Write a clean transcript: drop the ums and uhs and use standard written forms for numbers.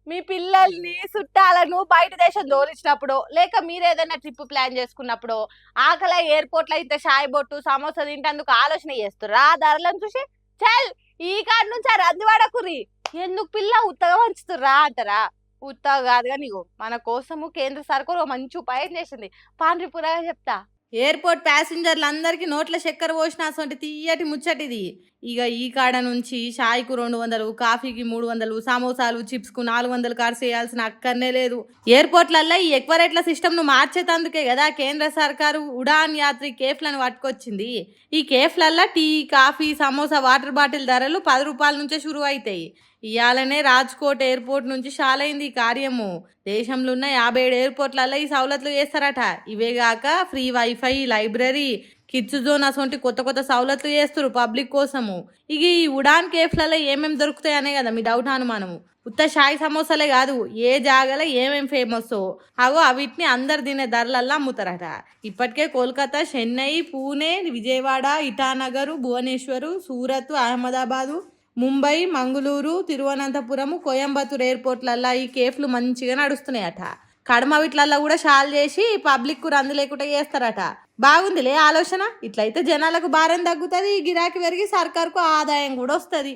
మీ పిల్లల్ని చుట్టాలను బయట దేశం దోలిచ్చినప్పుడు లేక మీరు ఏదైనా ట్రిప్ ప్లాన్ చేసుకున్నప్పుడు ఆకలి ఎయిర్పోర్ట్ లో ఇంత షాయి బొట్టు సమోసా తింటందుకు ఆలోచన చేస్తుర్రా ఆ ధరలను చూసి చల్ ఈ కాడ నుంచి ఆ రంది వాడకుర్రి ఎందుకు పిల్ల ఉత్తగా వంచుతుర్రా అంటారా ఉత్తగా కాదు కానీ ఇగో మన కోసము కేంద్ర సర్కార్ ఓ మంచి ఉపాయం చేసింది పాండ్రిపురగా చెప్తా ఎయిర్పోర్ట్ ప్యాసింజర్లు అందరికీ నోట్ల చక్కెర పోసిన అసలు తీయటి ముచ్చటిది ఇక ఈ కాడ నుంచి షాయికు 200, కాఫీకి 300, సమోసాలు చిప్స్కు 400 ఖర్చు చేయాల్సిన అక్కర్నే లేదు ఎయిర్పోర్ట్లల్లో ఈ ఎక్కువ రేట్ల సిస్టమ్ను మార్చేటందుకే కదా కేంద్ర సర్కారు ఉడాన్ యాత్రి కేఫ్లను పట్టుకొచ్చింది ఈ కేఫ్లల్లో tea coffee samosa water bottle ధరలు 10 రూపాయల నుంచే షురు అవుతాయి ఇయాలనే రాజ్కోట్ ఎయిర్పోర్ట్ నుంచి షాలైంది ఈ కార్యము దేశంలో ఉన్న 57 ఎయిర్పోర్ట్లలో ఈ సవలతులు చేస్తారట ఇవేగాక free wifi library kids zone అసొంటి కొత్త కొత్త సవలతులు చేస్తారు పబ్లిక్ కోసము ఇక ఈ ఉడాన్ కేఫ్లలో ఏమేమి దొరుకుతాయి అనే కదా మీ డౌట్ అనుమానము ఉత్త షాయి సమోసాలే కాదు ఏ జాగాలో ఏమేం ఫేమస్ అగో అవిటిని అందరు తినే ధరలల్లో అమ్ముతారట ఇప్పటికే కోల్కతా చెన్నై పూణే విజయవాడ ఇటానగర్ భువనేశ్వరు సూరత్ అహ్మదాబాదు ముంబై మంగళూరు తిరువనంతపురం కోయంబత్తూర్ ఎయిర్పోర్ట్లల్లో ఈ కేఫ్లు మంచిగా నడుస్తున్నాయట కడమ వీటిలల్లో కూడా షాల్ చేసి పబ్లిక్ రంది లేకుండా చేస్తారట బాగుందిలే ఆలోచన ఇట్లయితే జనాలకు భారం తగ్గుతుంది గిరాకీ పెరిగి సర్కార్కు ఆదాయం కూడా వస్తుంది